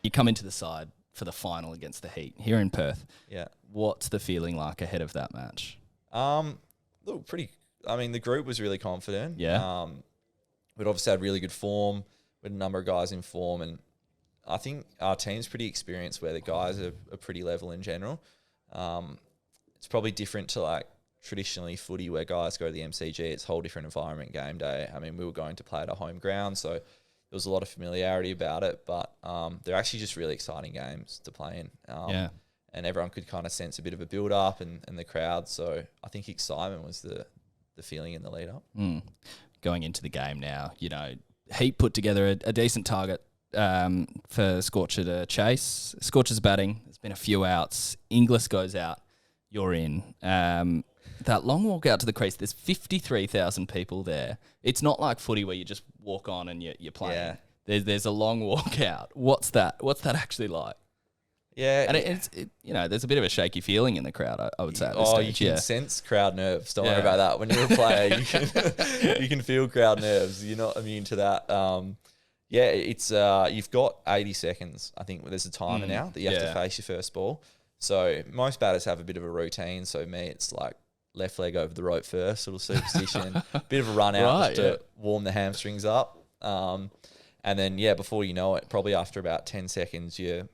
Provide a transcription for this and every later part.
You come into the side for the final against the Heat here in Perth. Yeah. What's the feeling like ahead of that match? Look, the group was really confident. Yeah. We'd obviously had really good form with a number of guys in form, and I think our team's pretty experienced where the guys are pretty level in general. It's probably different to like traditionally footy where guys go to the MCG. It's a whole different environment game day. I mean, we were going to play at a home ground, so there was a lot of familiarity about it, but they're actually just really exciting games to play in. And everyone could kind of sense a bit of a build-up and the crowd. So I think excitement was the feeling in the lead-up. Going into the game now, Heat put together a decent target for Scorcher to chase. Scorcher's batting. There's been a few outs. Inglis goes out. You're in. That long walk out to the crease, there's 53,000 people there. It's not like footy where you just walk on and you're playing. Yeah. There's a long walk out. What's that actually like? Yeah. And there's a bit of a shaky feeling in the crowd, I would say at this stage. You can sense crowd nerves. Don't worry about that. When you're a player, you can feel crowd nerves. You're not immune to that. It's you've got 80 seconds. I think there's a timer now that you have to face your first ball. So most batters have a bit of a routine. So me, it's like left leg over the rope first, little superstition, bit of a run out to warm the hamstrings up. And then, before you know it, probably after about 10 seconds, 15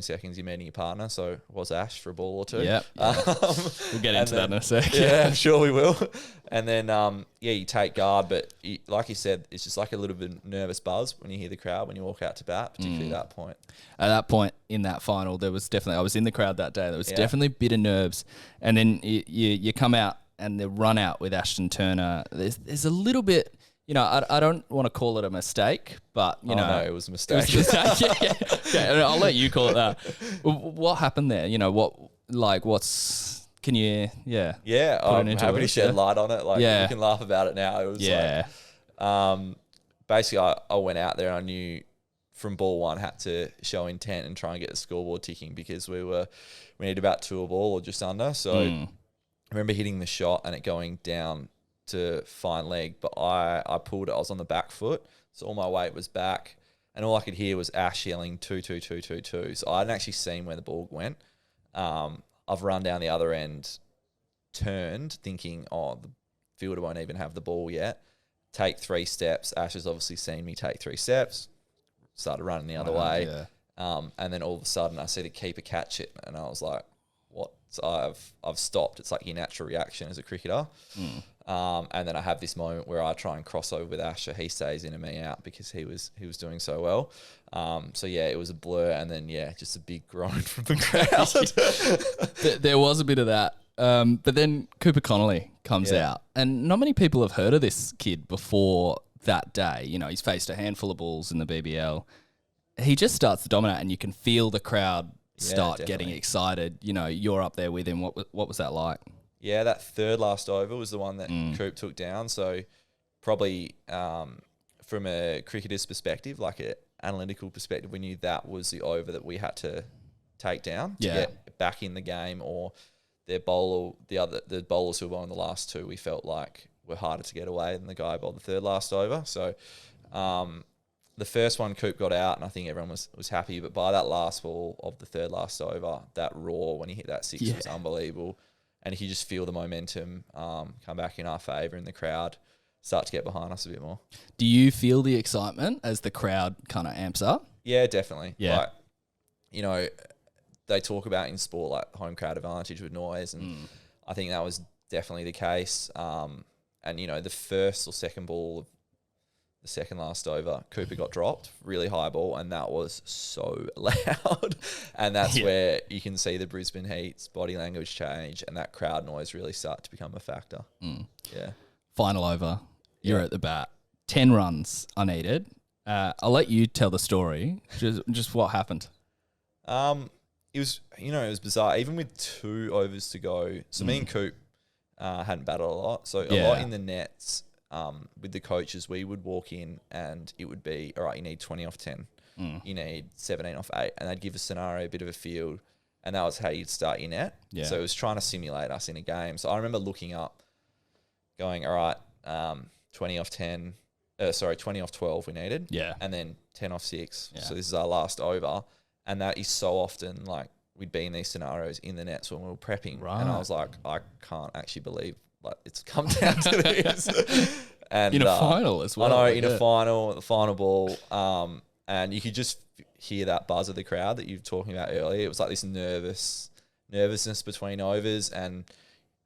seconds, you're meeting your partner. So it was Ash for a ball or two. Yeah. We'll get into that in a sec. Yeah, I'm sure we will. And then, you take guard. But like you said, it's just like a little bit of nervous buzz when you hear the crowd, when you walk out to bat, particularly at that point. At that point in that final, there was definitely, I was in the crowd that day, there was definitely a bit of nerves. And then you come out and the run out with Ashton Turner, there's a little bit... I don't want to call it a mistake, but, no, it was a mistake. It was a mistake. Yeah, I'll let you call it that. What happened there? Can you, Yeah, I'm happy to shed light on it. We can laugh about it now. It was basically I went out there and I knew from ball one had to show intent and try and get the scoreboard ticking because we needed about 2 a ball or just under. So I remember hitting the shot and it going down to fine leg, but I pulled it. I was on the back foot, so all my weight was back, and all I could hear was Ash yelling 2, 2, 2, 2, 2. So I hadn't actually seen where the ball went. I've run down the other end, turned, thinking, the fielder won't even have the ball yet. Take 3 steps. Ash has obviously seen me take 3 steps. Started running the other way, and then all of a sudden I see the keeper catch it, and I was like, "What?" So I've stopped. It's like your natural reaction as a cricketer. And then I have this moment where I try and cross over with Asher. He stays in and me out because he was doing so well. It was a blur, and then just a big groan from the crowd. There was a bit of that, but then Cooper Connolly comes out, and not many people have heard of this kid before that day. He's faced a handful of balls in the BBL. He just starts to dominate, and you can feel the crowd start getting excited. You're up there with him. What was that like? Yeah, that third last over was the one that Coop took down. So probably from a cricketer's perspective, like an analytical perspective, we knew that was the over that we had to take down to get back in the game, or the bowlers who were on the last 2, we felt like were harder to get away than the guy bowled the third last over. So the first one Coop got out, and I think everyone was happy. But by that last ball of the third last over, that roar when he hit that 6 was unbelievable. And you just feel the momentum come back in our favour, and the crowd start to get behind us a bit more. Do you feel the excitement as the crowd kind of amps up? Yeah, definitely. Yeah. They talk about in sport like home crowd advantage with noise, and I think that was definitely the case. The first or second ball of the second last over, Cooper got dropped, really high ball, and that was so loud. And that's where you can see the Brisbane Heat's body language change, and that crowd noise really start to become a factor. Yeah. Final over, you're at the bat. 10 runs are needed. I'll let you tell the story. Just what happened. It was bizarre. Even with 2 overs to go, so me and Coop hadn't batted a lot. So a lot in the nets. With the coaches, we would walk in and it would be, all right, you need 20 off 10. You need 17 off 8. And they'd give a scenario, a bit of a field. And that was how you'd start your net. Yeah. So it was trying to simulate us in a game. So I remember looking up, going, all right, 20 off 10. 20 off 12 we needed. Yeah. And then 10 off 6. Yeah. So this is our last over. And that is so often like we'd be in these scenarios in the nets when we were prepping. Right. And I was like, I can't actually believe like it's come down to this. And in a final as well. I know, in a final, the final ball. And you could just hear that buzz of the crowd that you were talking about earlier. It was like this nervousness between overs. And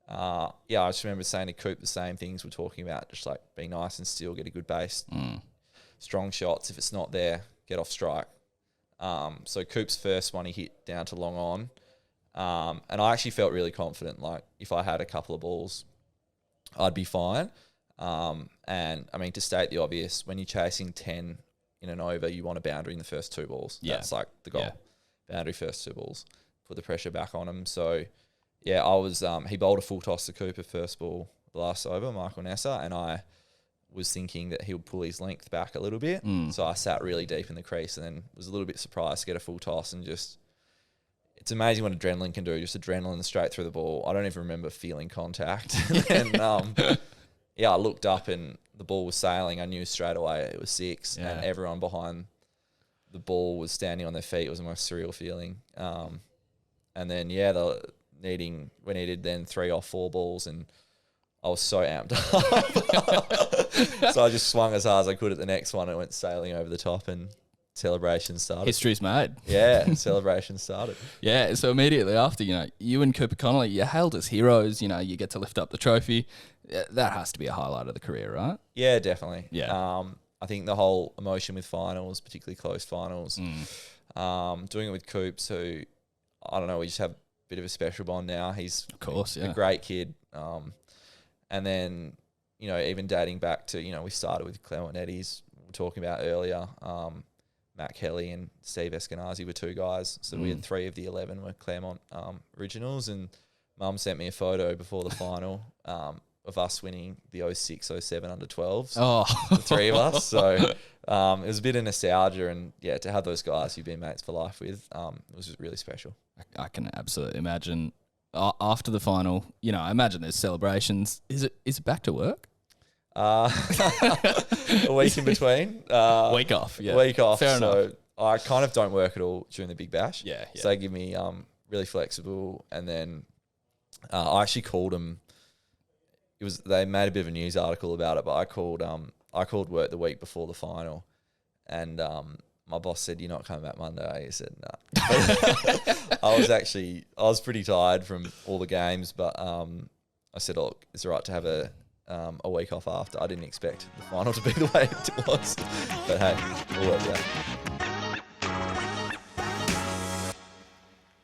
I just remember saying to Coop the same things we're talking about, just like be nice and still, get a good base, strong shots. If it's not there, get off strike. So Coop's first one he hit down to long on. And I actually felt really confident. Like if I had a couple of balls, I'd be fine. And I mean, to state the obvious, when you're chasing 10 in an over, you want a boundary in the first 2 balls. Yeah. That's like the goal. Yeah. Boundary first 2 balls. Put the pressure back on him. So yeah, I was, he bowled a full toss to Cooper first ball, the last over, Michael Nessa, and I was thinking that he would pull his length back a little bit. So I sat really deep in the crease and then was a little bit surprised to get a full toss and just, it's amazing what adrenaline can do, just adrenaline straight through the ball. I don't even remember feeling contact. And I looked up and the ball was sailing. I knew straight away it was 6 and everyone behind the ball was standing on their feet. It was the most surreal feeling. And then, we needed then 3 off 4 balls and I was so amped up. So I just swung as hard as I could at the next one and went sailing over the top and celebration started. History's made. Yeah, celebration started. Yeah, so immediately after, you and Cooper Connolly, you're hailed as heroes, you get to lift up the trophy. That has to be a highlight of the career, right? Yeah, definitely. Yeah. I think the whole emotion with finals, particularly close finals, doing it with Coops, who, I don't know, we just have a bit of a special bond now. He's of course, a great kid. And then, even dating back to, we started with Claremont Eddies, we were talking about earlier. Matt Kelly and Steve Eskenazi were 2 guys. So we had 3 of the 11 were Claremont originals. And Mum sent me a photo before the final of us winning the 06-07 under 12s. Oh. The 3 of us. So it was a bit of nostalgia. And, to have those guys you've been mates for life with, it was just really special. I can absolutely imagine. After the final, I imagine there's celebrations. Is it back to work? A week in between. Week off, yeah. Week off. Fair enough. I kind of don't work at all during the Big Bash. Yeah. So they give me really flexible. And then I actually called them. They made a bit of a news article about it, but I called work the week before the final, and my boss said, "You're not coming back Monday." He said, "No." I was pretty tired from all the games, but I said, "Look, it's all right to have a week off after." I didn't expect the final to be the way it was, but hey, we'll work it out.